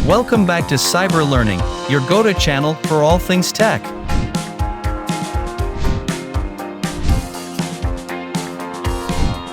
Welcome back to Cyber Learning, your go-to channel for all things tech.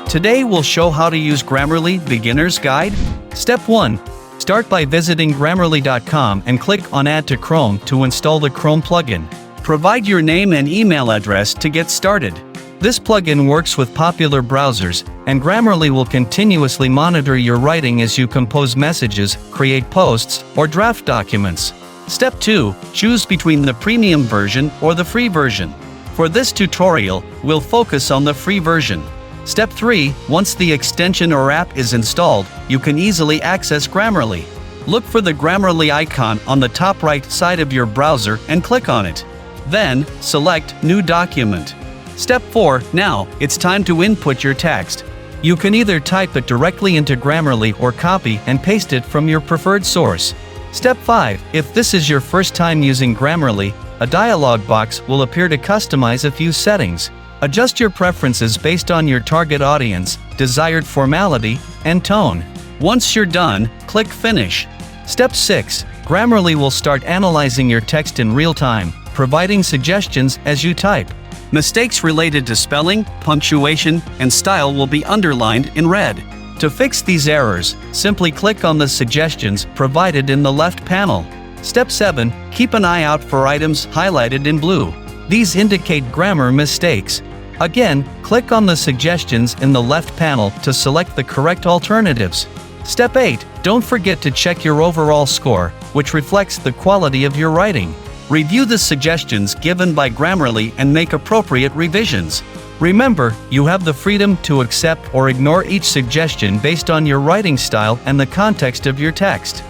Today we'll show how to use Grammarly Beginner's Guide. Step 1. Start by visiting Grammarly.com and click on Add to Chrome to install the Chrome plugin. Provide your name and email address to get started. This plugin works with popular browsers, and Grammarly will continuously monitor your writing as you compose messages, create posts, or draft documents. Step 2. Choose between the premium version or the free version. For this tutorial, we'll focus on the free version. Step 3. Once the extension or app is installed, you can easily access Grammarly. Look for the Grammarly icon on the top right side of your browser and click on it. Then, select New Document. Step 4. Now, it's time to input your text. You can either type it directly into Grammarly or copy and paste it from your preferred source. Step 5. If this is your first time using Grammarly, a dialog box will appear to customize a few settings. Adjust your preferences based on your target audience, desired formality, and tone. Once you're done, click Finish. Step 6. Grammarly will start analyzing your text in real time, providing suggestions as you type. Mistakes related to spelling, punctuation, and style will be underlined in red. To fix these errors, simply click on the suggestions provided in the left panel. Step 7. Keep an eye out for items highlighted in blue. These indicate grammar mistakes. Again, click on the suggestions in the left panel to select the correct alternatives. Step 8. Don't forget to check your overall score, which reflects the quality of your writing. Review the suggestions given by Grammarly and make appropriate revisions. Remember, you have the freedom to accept or ignore each suggestion based on your writing style and the context of your text.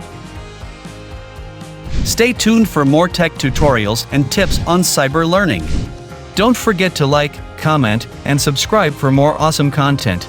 Stay tuned for more tech tutorials and tips on cyber learning. Don't forget to like, comment, and subscribe for more awesome content.